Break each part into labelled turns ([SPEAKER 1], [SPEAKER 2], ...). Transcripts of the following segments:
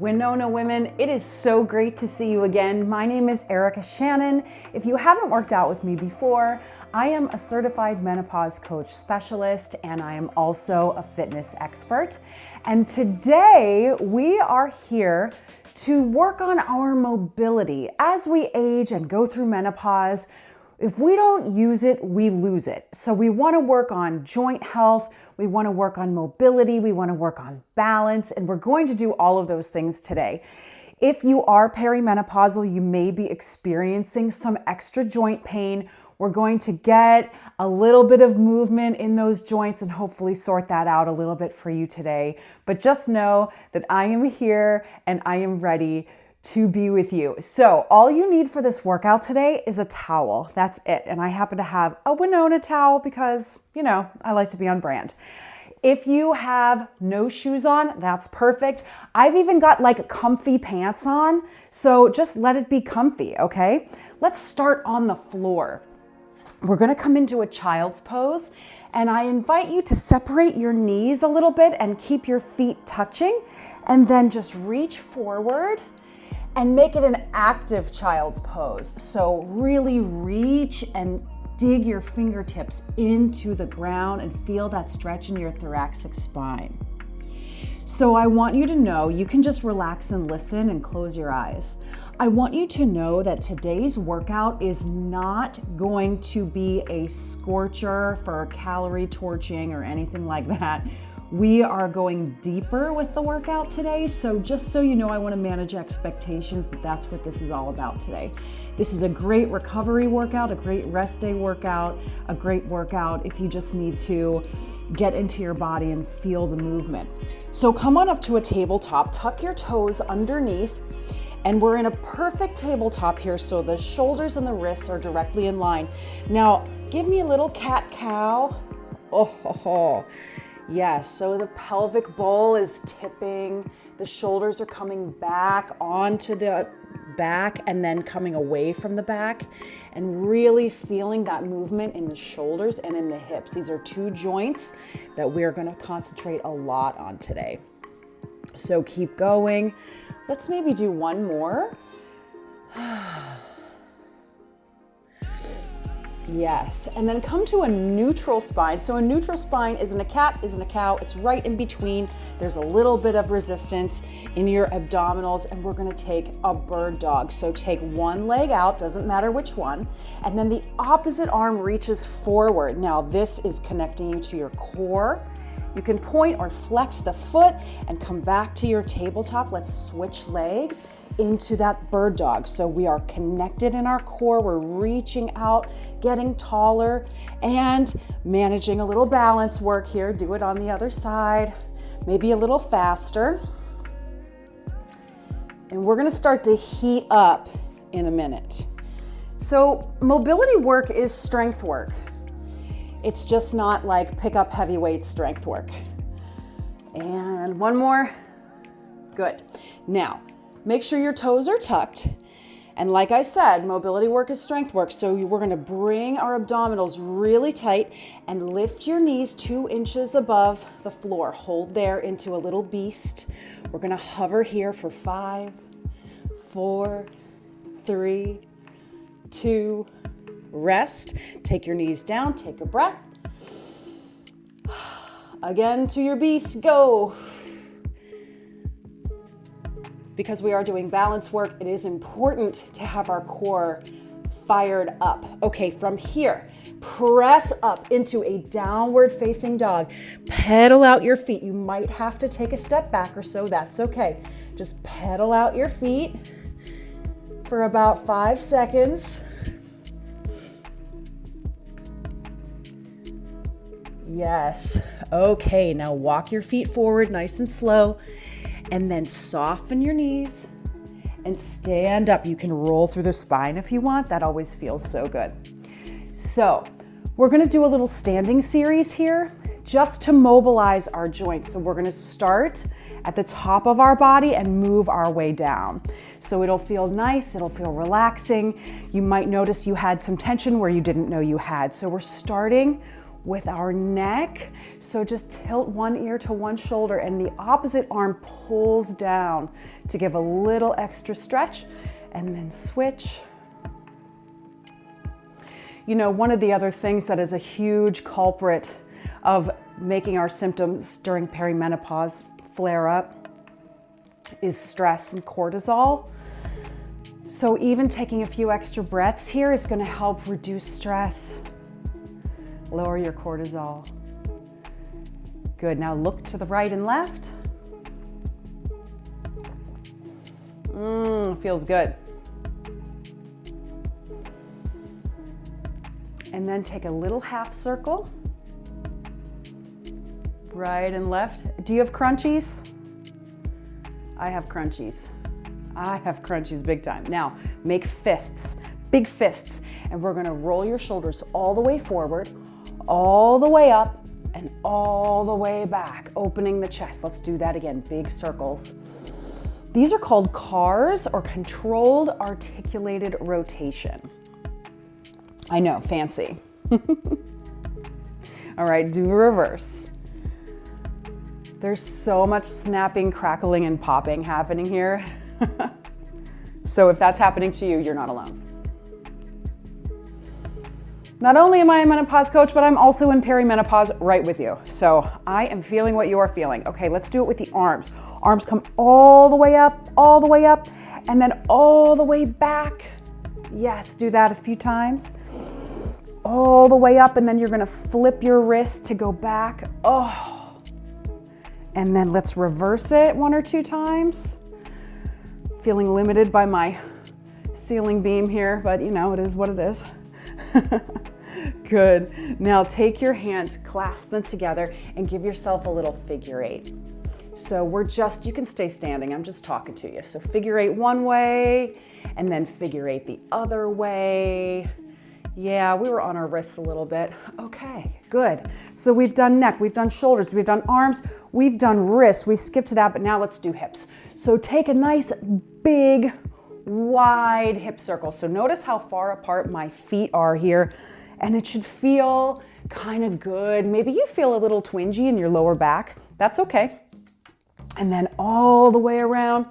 [SPEAKER 1] Winona women, it is so great to see you again. My name is Erica Shannon. If you haven't worked out with me before, I am a certified menopause coach specialist and I am also a fitness expert. And today we are here to work on our mobility. As we age and go through menopause, if we don't use it, we lose it. So we want to work on joint health, we want to work on mobility, we want to work on balance, and we're going to do all of those things today. If you are perimenopausal, you may be experiencing some extra joint pain. We're going to get a little bit of movement in those joints and hopefully sort that out a little bit for you today. But just know that I am here and I am ready to be with you. So all you need for this workout today is a towel. That's it. And I happen to have a Winona towel because, I like to be on brand. If you have no shoes on, that's perfect. I've even got like comfy pants on. So just let it be comfy, okay? Let's start on the floor. We're gonna come into a child's pose and I invite you to separate your knees a little bit and keep your feet touching and then just reach forward and make it an active child's pose. So really reach and dig your fingertips into the ground and feel that stretch in your thoracic spine. So I want you to know, you can just relax and listen and close your eyes. I want you to know that today's workout is not going to be a scorcher for calorie torching or anything like that. We are going deeper with the workout today, so just so you know, I want to manage expectations that that's what this is all about today. This is a great recovery workout, a great rest day workout, a great workout if you just need to get into your body and feel the movement. So come on up to a tabletop, tuck your toes underneath, and we're in a perfect tabletop here, so the shoulders and the wrists are directly in line. Now, give me a little cat-cow. Oh. Yes, so the pelvic bowl is tipping, the shoulders are coming back onto the back and then coming away from the back and really feeling that movement in the shoulders and in the hips. These are two joints that we're going to concentrate a lot on today. So keep going. Let's maybe do one more. Yes, and then come to a neutral spine. So a neutral spine isn't a cat, isn't a cow, it's right in between. There's a little bit of resistance in your abdominals and we're gonna take a bird dog. So take one leg out, doesn't matter which one, and then the opposite arm reaches forward. Now this is connecting you to your core. You can point or flex the foot and come back to your tabletop. Let's switch legs into that bird dog. So we are connected in our core, we're reaching out, getting taller, and managing a little balance work here. Do it on the other side, maybe a little faster. And we're gonna start to heat up in a minute. So mobility work is strength work. It's just not like pick up heavy weight strength work. And one more, good. Now, make sure your toes are tucked. And like I said, mobility work is strength work. So we're gonna bring our abdominals really tight and lift your knees 2 inches above the floor. Hold there into a little beast. We're gonna hover here for 5, 4, 3, 2, rest. Take your knees down, take a breath. Again to your beast, go. Because we are doing balance work, it is important to have our core fired up. Okay, from here, press up into a downward facing dog. Pedal out your feet. You might have to take a step back or so, that's okay. Just pedal out your feet for about 5 seconds. Yes, okay, now walk your feet forward nice and slow. And then soften your knees and stand up. You can roll through the spine if you want. That always feels so good. So we're gonna do a little standing series here just to mobilize our joints. So we're gonna start at the top of our body and move our way down. So it'll feel nice, it'll feel relaxing. You might notice you had some tension where you didn't know you had. So we're starting with our neck. So just tilt one ear to one shoulder and the opposite arm pulls down to give a little extra stretch, and then switch. You know, one of the other things that is a huge culprit of making our symptoms during perimenopause flare up is stress and cortisol. So even taking a few extra breaths here is going to help reduce stress, lower your cortisol. Good. Now look to the right and left. Feels good. And then take a little half circle. Right and left. Do you have crunchies? I have crunchies. I have crunchies big time. Now make fists, big fists, and we're gonna roll your shoulders all the way forward, all the way up, and all the way back, opening the chest. Let's do that again, big circles. These are called CARs, or controlled articulated rotation. I know, fancy. All right, do reverse. There's so much snapping, crackling, and popping happening here. So if that's happening to you, you're not alone. Not only am I a menopause coach, but I'm also in perimenopause right with you. So I am feeling what you are feeling. Okay, let's do it with the arms. Arms come all the way up, and then all the way back. Yes, do that a few times. All the way up, and then you're gonna flip your wrist to go back. Oh, and then let's reverse it 1 or 2 times. Feeling limited by my ceiling beam here, but you know, it is what it is. Good. Now take your hands, clasp them together, and give yourself a little figure 8. So you can stay standing, I'm just talking to you. So figure 8 one way, and then figure 8 the other way. Yeah, we were on our wrists a little bit. Okay, good. So we've done neck, we've done shoulders, we've done arms, we've done wrists. We skipped to that, but now let's do hips. So take a nice, big, wide hip circle. So notice how far apart my feet are here, and it should feel kind of good. Maybe you feel a little twingy in your lower back. That's okay. And then all the way around,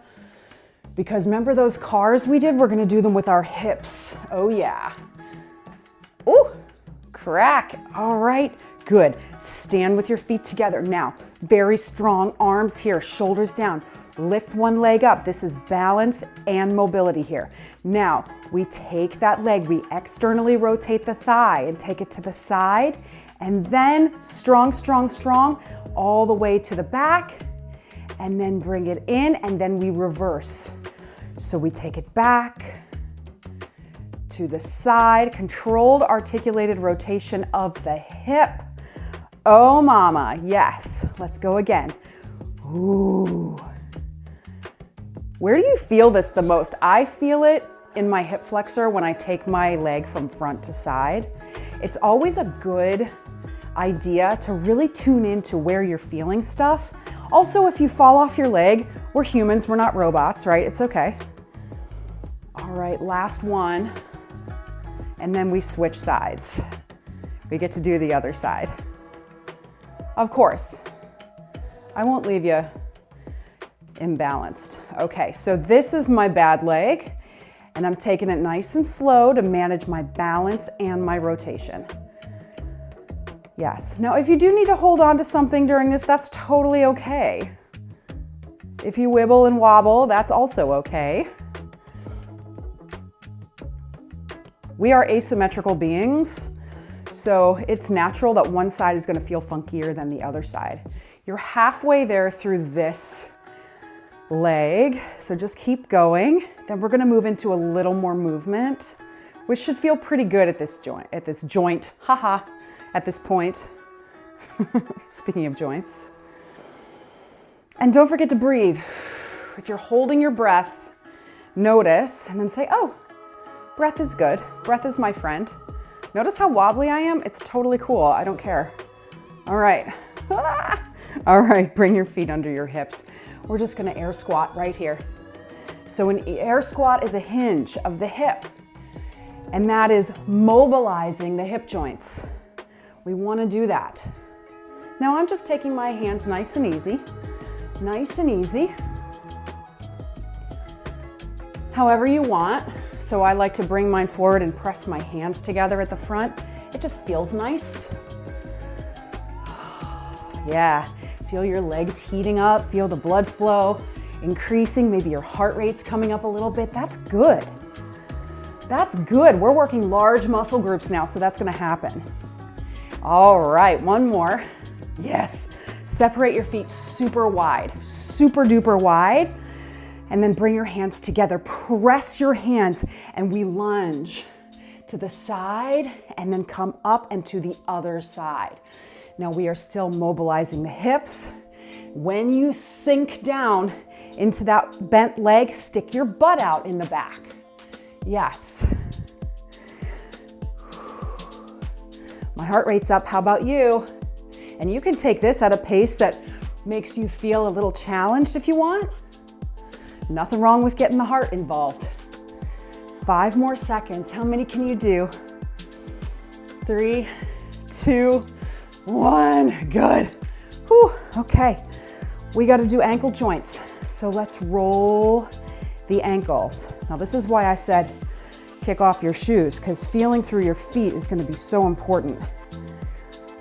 [SPEAKER 1] because remember those CARs we did? We're gonna do them with our hips. Oh yeah. Ooh, crack. All right, good. Stand with your feet together. Now, very strong arms here, shoulders down. Lift one leg up. This is balance and mobility here. Now, we take that leg, we externally rotate the thigh and take it to the side, and then strong, strong, strong, all the way to the back, and then bring it in, and then we reverse. So we take it back, to the side, controlled articulated rotation of the hip. Oh mama, yes. Let's go again. Ooh. Where do you feel this the most? I feel it in my hip flexor when I take my leg from front to side. It's always a good idea to really tune into where you're feeling stuff. Also, if you fall off your leg, we're humans, we're not robots, right? It's okay. All right, last one. And then we switch sides. We get to do the other side. Of course, I won't leave you imbalanced. Okay, so this is my bad leg, and I'm taking it nice and slow to manage my balance and my rotation. Yes, now if you do need to hold on to something during this, that's totally okay. If you wibble and wobble, that's also okay. We are asymmetrical beings, so it's natural that one side is gonna feel funkier than the other side. You're halfway there through this leg, so just keep going. Then we're gonna move into a little more movement, which should feel pretty good at this joint, haha, at this point. Speaking of joints. And don't forget to breathe. If you're holding your breath, notice, and then say, oh, breath is good. Breath is my friend. Notice how wobbly I am? It's totally cool. I don't care. All right. All right, bring your feet under your hips. We're just gonna air squat right here. So an air squat is a hinge of the hip, and that is mobilizing the hip joints. We want to do that. Now I'm just taking my hands nice and easy, however you want. So I like to bring mine forward and press my hands together at the front. It just feels nice. Yeah, feel your legs heating up, feel the blood flow increasing, maybe your heart rate's coming up a little bit. That's good. That's good. We're working large muscle groups now, so that's gonna happen. All right, one more. Yes, separate your feet super wide, super duper wide, and then bring your hands together. Press your hands, and we lunge to the side and then come up and to the other side. Now we are still mobilizing the hips. When you sink down into that bent leg, stick your butt out in the back. Yes. My heart rate's up, how about you? And you can take this at a pace that makes you feel a little challenged if you want. Nothing wrong with getting the heart involved. 5 more seconds. How many can you do? 3, 2, 1. Good. Whew. Okay. We got to do ankle joints. So let's roll the ankles. Now this is why I said kick off your shoes, because feeling through your feet is going to be so important.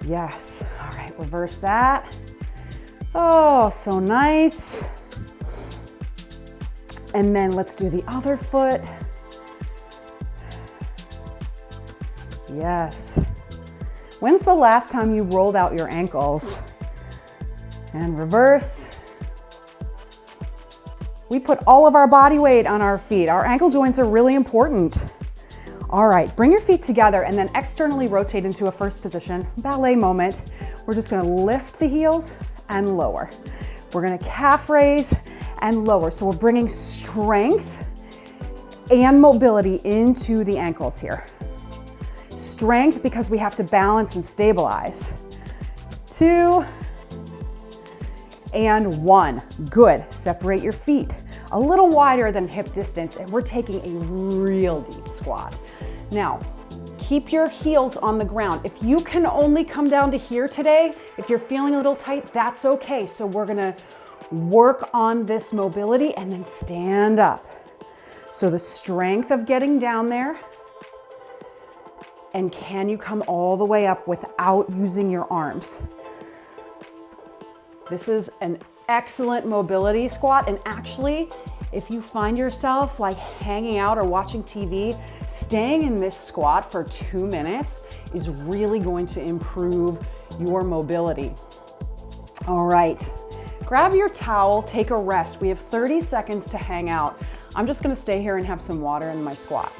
[SPEAKER 1] Yes. All right. Reverse that. Oh, so nice. And then let's do the other foot. Yes. When's the last time you rolled out your ankles? And reverse. We put all of our body weight on our feet. Our ankle joints are really important. All right, bring your feet together and then externally rotate into a first position, ballet moment. We're just gonna lift the heels and lower. We're gonna calf raise and lower. So we're bringing strength and mobility into the ankles here. Strength because we have to balance and stabilize. 2 and 1. Good. Separate your feet a little wider than hip distance, and we're taking a real deep squat. Now, keep your heels on the ground. If you can only come down to here today, if you're feeling a little tight, that's okay. So we're gonna work on this mobility and then stand up. So the strength of getting down there, and can you come all the way up without using your arms? This is an excellent mobility squat, and actually, if you find yourself like hanging out or watching TV, staying in this squat for 2 minutes is really going to improve your mobility. All right, grab your towel, take a rest. We have 30 seconds to hang out. I'm just gonna stay here and have some water in my squat.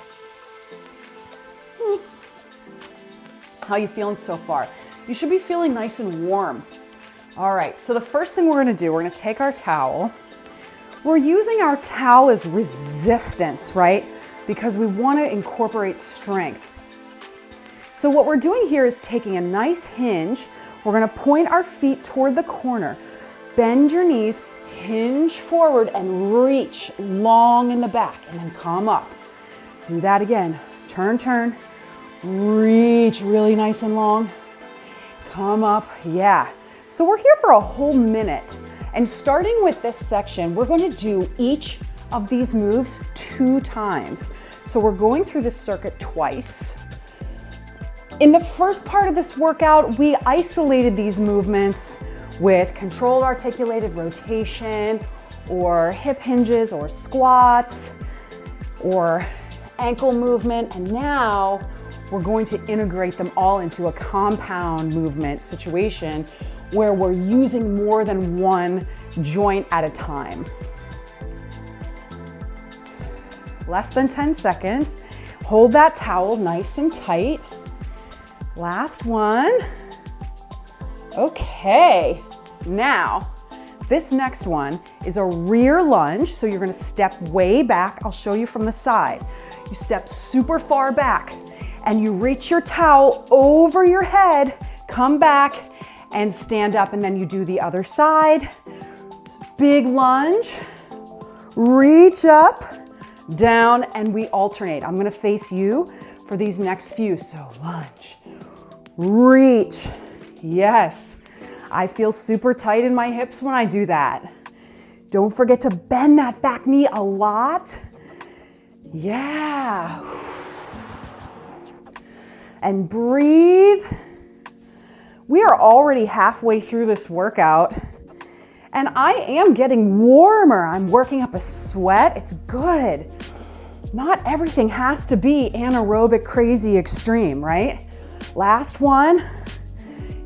[SPEAKER 1] How you feeling so far? You should be feeling nice and warm. All right, so the first thing we're gonna do, we're gonna take our towel. We're using our towel as resistance, right? Because we wanna incorporate strength. So what we're doing here is taking a nice hinge. We're gonna point our feet toward the corner. Bend your knees, hinge forward, and reach long in the back, and then come up. Do that again. Turn, turn. Reach really nice and long. Come up, yeah. So we're here for a whole minute. And starting with this section, we're going to do each of these moves 2 times. So we're going through this circuit twice. In the first part of this workout, we isolated these movements with controlled articulated rotation, or hip hinges, or squats, or ankle movement. And now we're going to integrate them all into a compound movement situation where we're using more than one joint at a time. Less than 10 seconds. Hold that towel nice and tight. Last one. Okay, now this next one is a rear lunge. So you're gonna step way back. I'll show you from the side. You step super far back and you reach your towel over your head, come back and stand up, and then you do the other side. Big lunge, reach up, down, and we alternate. I'm gonna face you for these next few. So lunge, reach. Yes, I feel super tight in my hips when I do that. Don't forget to bend that back knee a lot. Yeah. And breathe. We are already halfway through this workout, and I am getting warmer. I'm working up a sweat. It's good. Not everything has to be anaerobic, crazy extreme, right? Last one.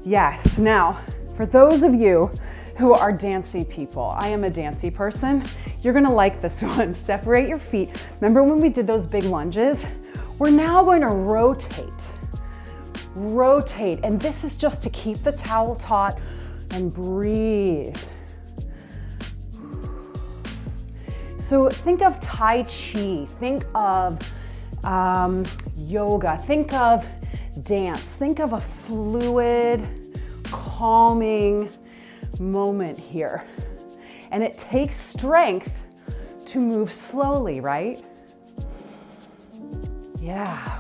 [SPEAKER 1] Yes. Now, for those of you who are dancey people, I am a dancey person. You're gonna like this one. Separate your feet. Remember when we did those big lunges? We're now going to rotate. Rotate, and this is just to keep the towel taut and breathe. So think of Tai Chi, think of yoga, think of dance, think of a fluid, calming moment here. And it takes strength to move slowly, right? Yeah.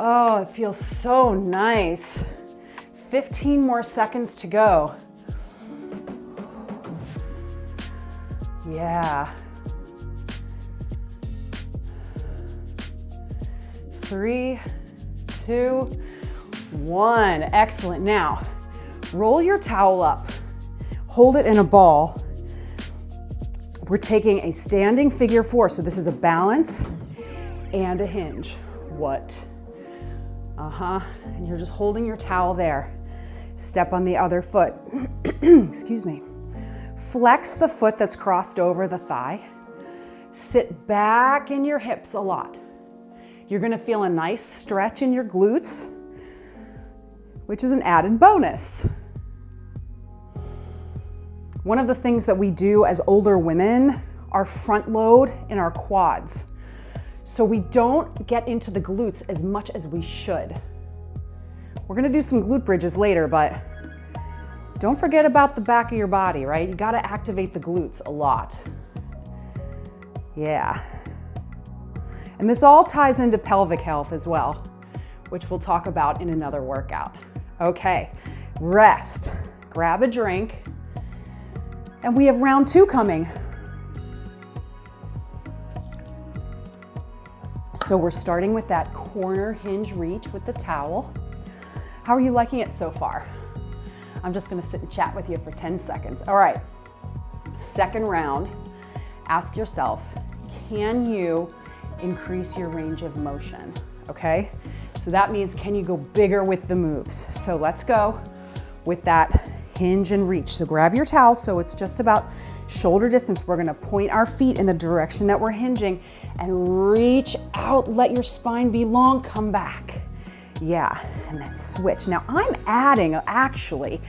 [SPEAKER 1] Oh, it feels so nice. 15 more seconds to go. Yeah. 3, 2, 1. Excellent. Now, roll your towel up. Hold it in a ball. We're taking a standing figure 4. So this is a balance and a hinge. What? And you're just holding your towel there. Step on the other foot. Excuse me. Flex the foot that's crossed over the thigh. Sit back in your hips a lot. You're gonna feel a nice stretch in your glutes, which is an added bonus. One of the things that we do as older women are front load in our quads. So we don't get into the glutes as much as we should. We're gonna do some glute bridges later, but don't forget about the back of your body, right? You gotta activate the glutes a lot. Yeah. And this all ties into pelvic health as well, which we'll talk about in another workout. Okay, rest, grab a drink, and we have round 2 coming. So we're starting with that corner hinge reach with the towel. How are you liking it so far? I'm just gonna sit and chat with you for 10 seconds. All right, second round, ask yourself, can you increase your range of motion, okay? So that means, can you go bigger with the moves? So let's go with that hinge and reach. So grab your towel so it's just about shoulder distance. We're gonna point our feet in the direction that we're hinging and reach out, let your spine be long, come back. Yeah, and then switch. Now I'm adding, actually,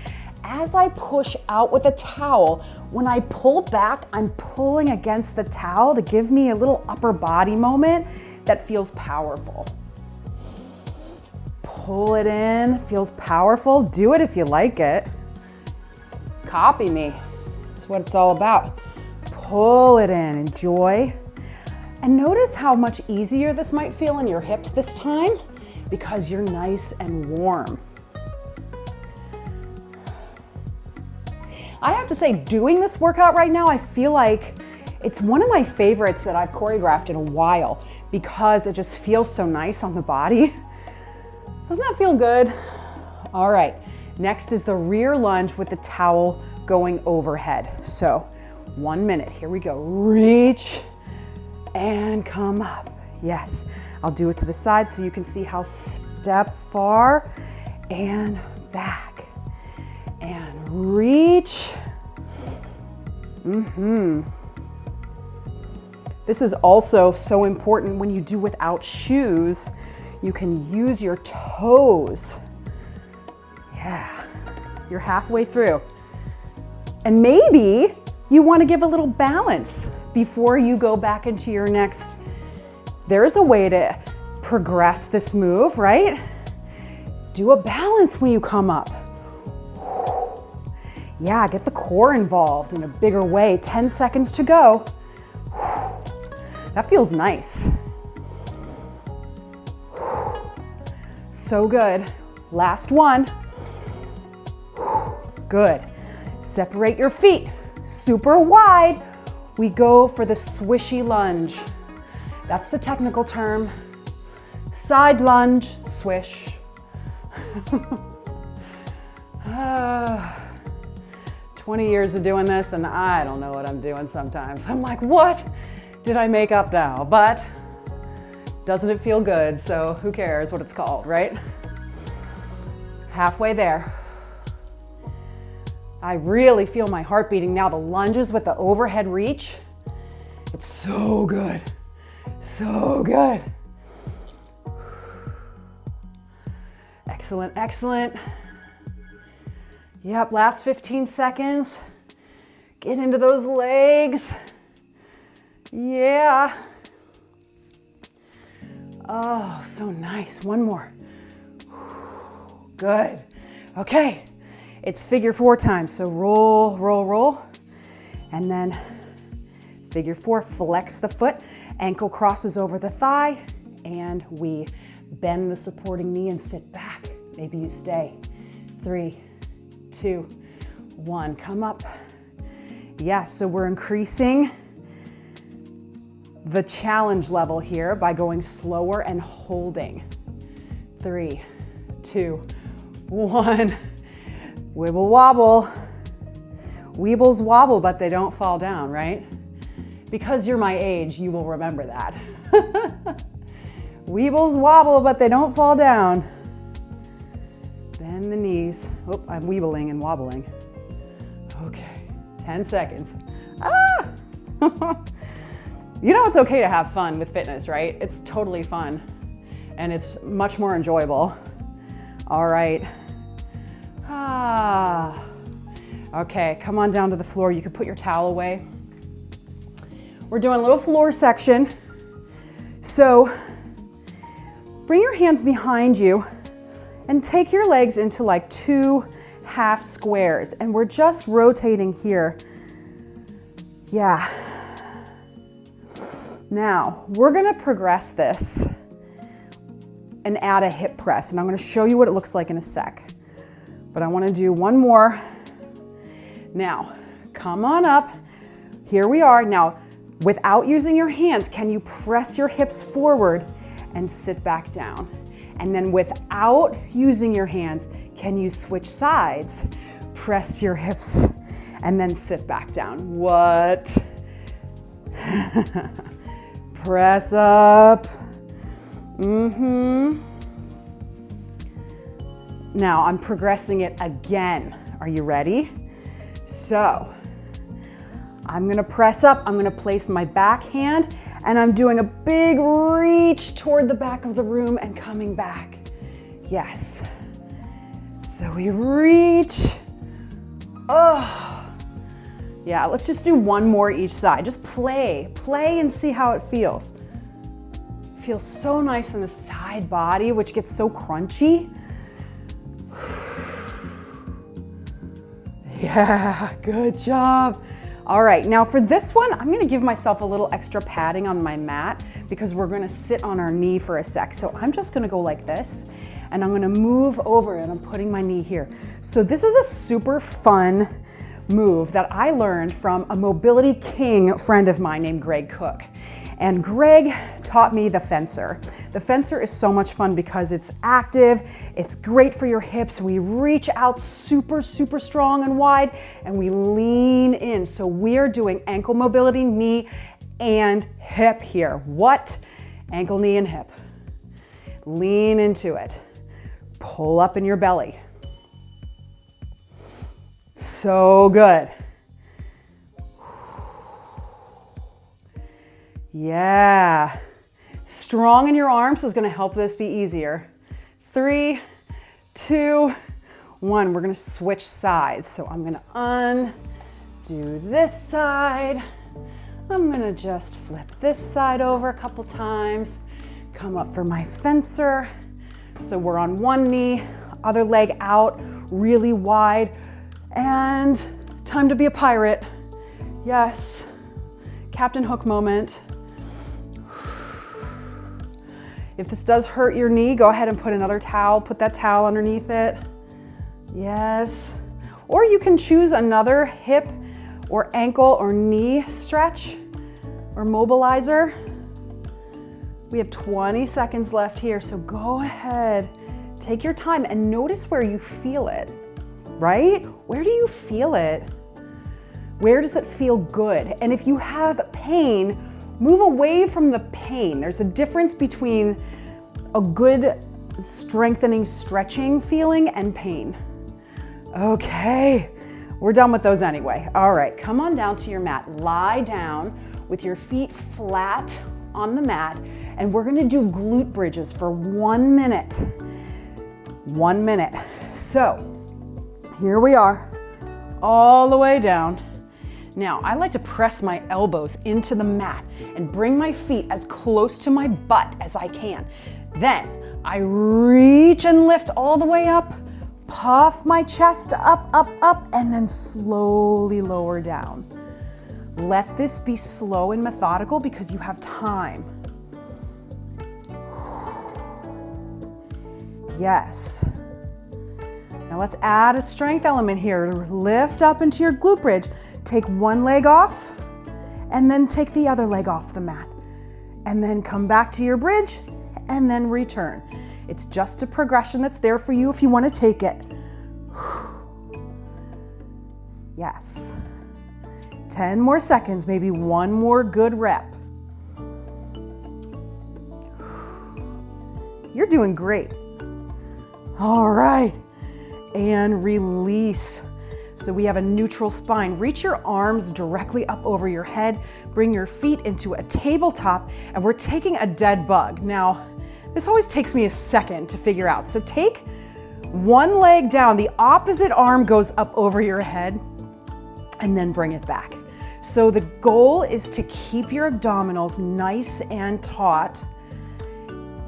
[SPEAKER 1] as I push out with a towel, when I pull back, I'm pulling against the towel to give me a little upper body moment that feels powerful. Pull it in, feels powerful. Do it if you like it. Copy me. That's what it's all about. Pull it in, enjoy. And notice how much easier this might feel in your hips this time because you're nice and warm. I have to say, doing this workout right now, I feel like it's one of my favorites that I've choreographed in a while because it just feels so nice on the body. Doesn't that feel good? All right, next is the rear lunge with the towel going overhead. So 1 minute, here we go. Reach and come up. Yes, I'll do it to the side so you can see how step far and back and reach. This is also so important when you do without shoes. You can use your toes. Yeah, you're halfway through. And maybe you want to give a little balance before you go back into your next. There's a way to progress this move, right? Do a balance when you come up. Yeah, get the core involved in a bigger way. 10 seconds to go. That feels nice. So good. Last one. Good. Separate your feet super wide. We go for the swishy lunge. That's the technical term. Side lunge, swish. 20 years of doing this and I don't know what I'm doing sometimes. I'm like, what did I make up now? But doesn't it feel good? So who cares what it's called, right? Halfway there. I really feel my heart beating now. The lunges with the overhead reach. It's so good. So good. Excellent, excellent. Yep, last 15 seconds. Get into those legs. Yeah. Oh, so nice. One more. Good. Okay, it's figure 4 time. So roll, roll, roll. And then figure 4, flex the foot, ankle crosses over the thigh, and we bend the supporting knee and sit back. Maybe you stay. 3, 2, 1, come up. Yeah, so we're increasing the challenge level here by going slower and holding. 3, 2, 1. Wibble wobble. Weebles wobble, but they don't fall down, right? Because you're my age, you will remember that. Weebles wobble, but they don't fall down. Bend the knees. Oh, I'm weebling and wobbling. Okay, 10 seconds. Ah! You know it's okay to have fun with fitness, right? It's totally fun and it's much more enjoyable. All right. Ah. Okay, come on down to the floor. You can put your towel away. We're doing a little floor section. So bring your hands behind you and take your legs into like 2 half squares. And we're just rotating here. Yeah. Now, we're gonna progress this and add a hip press. And I'm gonna show you what it looks like in a sec. But I wanna do one more. Now, come on up. Here we are. Now, without using your hands, can you press your hips forward and sit back down? And then without using your hands, can you switch sides? Press your hips and then sit back down. What? Press up. Now I'm progressing it again. Are you ready? So I'm gonna press up, I'm gonna place my back hand, and I'm doing a big reach toward the back of the room and coming back. Yes. So we reach. Oh. Yeah, let's just do one more each side. Just play and see how it feels. It feels so nice in the side body, which gets so crunchy. Yeah, good job. All right, now for this one, I'm gonna give myself a little extra padding on my mat because we're gonna sit on our knee for a sec. So I'm just gonna go like this and I'm gonna move over and I'm putting my knee here. So this is a super fun move that I learned from a mobility king friend of mine named Greg Cook. And Greg taught me the fencer. The fencer is so much fun because it's active, it's great for your hips. We reach out super, super strong and wide and we lean in. So we're doing ankle mobility, knee and hip here. What? Ankle, knee, and hip. Lean into it. Pull up in your belly. So good. Yeah. Strong in your arms is going to help this be easier. 3, 2, 1. We're going to switch sides. So I'm going to undo this side. I'm going to just flip this side over a couple times. Come up for my fencer. So we're on one knee, other leg out, really wide. And time to be a pirate. Yes. Captain Hook moment. If this does hurt your knee, go ahead and put another towel, put that towel underneath it. Yes. Or you can choose another hip or ankle or knee stretch or mobilizer. We have 20 seconds left here, so go ahead, take your time and notice where you feel it, right? Where do you feel it? Where does it feel good? And if you have pain, move away from the pain. There's a difference between a good strengthening, stretching feeling and pain. Okay, we're done with those anyway. All right, come on down to your mat. Lie down with your feet flat on the mat, and we're gonna do glute bridges for 1 minute. 1 minute. So, here we are, all the way down. Now, I like to press my elbows into the mat and bring my feet as close to my butt as I can. Then, I reach and lift all the way up, puff my chest up, up, up, and then slowly lower down. Let this be slow and methodical because you have time. Yes. Now let's add a strength element here. Lift up into your glute bridge. Take one leg off and then take the other leg off the mat. And then come back to your bridge and then return. It's just a progression that's there for you if you want to take it. Yes. 10 more seconds, maybe one more good rep. You're doing great. All right. And release. So we have a neutral spine. Reach your arms directly up over your head. Bring your feet into a tabletop, and we're taking a dead bug. Now, this always takes me a second to figure out. So take one leg down, the opposite arm goes up over your head, and then bring it back. So the goal is to keep your abdominals nice and taut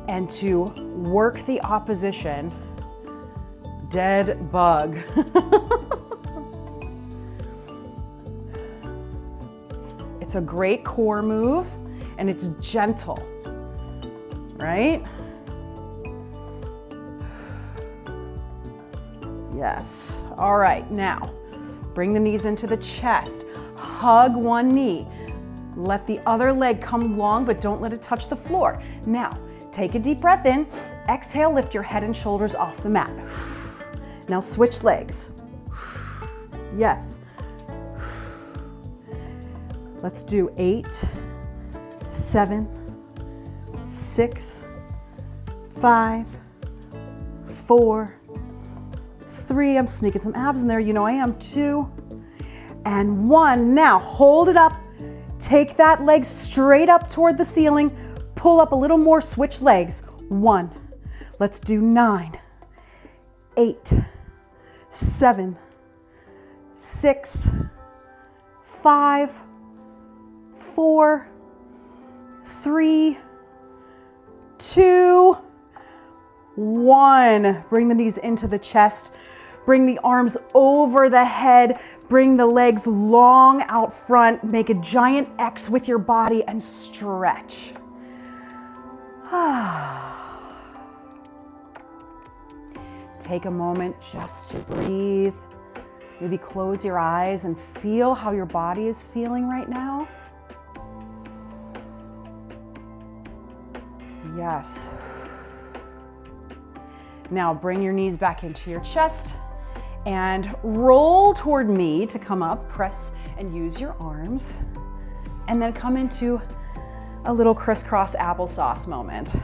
[SPEAKER 1] and to work the opposition. Dead bug. It's a great core move and it's gentle, right? Yes. All right, now bring the knees into the chest. Hug one knee. Let the other leg come long, but don't let it touch the floor. Now, take a deep breath in. Exhale, lift your head and shoulders off the mat. Now switch legs. Yes. Let's do 8, 7, 6, 5, 4, 3. I'm sneaking some abs in there. You know I am. 2 and 1. Now hold it up. Take that leg straight up toward the ceiling. Pull up a little more. Switch legs. 1. Let's do 9, 8, 7, 6, 5, 4, 3, 2, 1. Bring the knees into the chest. Bring the arms over the head. Bring the legs long out front. Make a giant X with your body and stretch. Take a moment just to breathe. Maybe close your eyes and feel how your body is feeling right now. Yes. Now bring your knees back into your chest and roll toward me to come up. Press and use your arms. And then come into a little crisscross applesauce moment.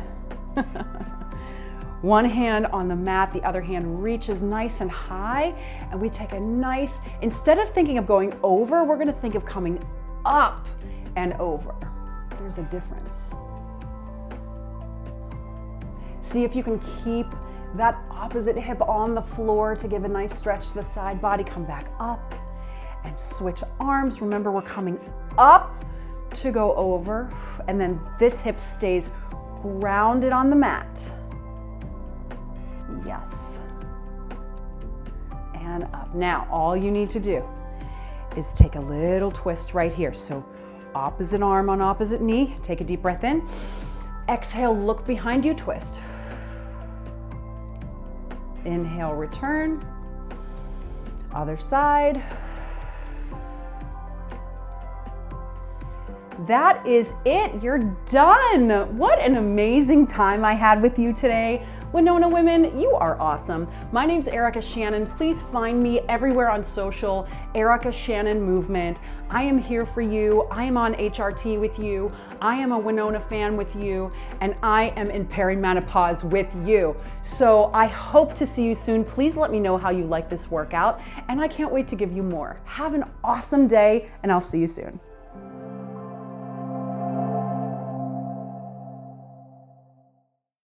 [SPEAKER 1] One hand on the mat, the other hand reaches nice and high, and we take a nice, instead of thinking of going over, we're gonna think of coming up and over. There's a difference. See if you can keep that opposite hip on the floor to give a nice stretch to the side body. Come back up and switch arms. Remember, we're coming up to go over, and then this hip stays grounded on the mat. Yes. And up. Now, all you need to do is take a little twist right here. So opposite arm on opposite knee. Take a deep breath in. Exhale, look behind you, twist. Inhale, return. Other side. That is it, you're done. What an amazing time I had with you today. Winona women, you are awesome. My name's Erica Shannon. Please find me everywhere on social, Erica Shannon Movement. I am here for you. I am on HRT with you. I am a Winona fan with you, and I am in perimenopause with you. So I hope to see you soon. Please let me know how you like this workout, and I can't wait to give you more. Have an awesome day, and I'll see you soon.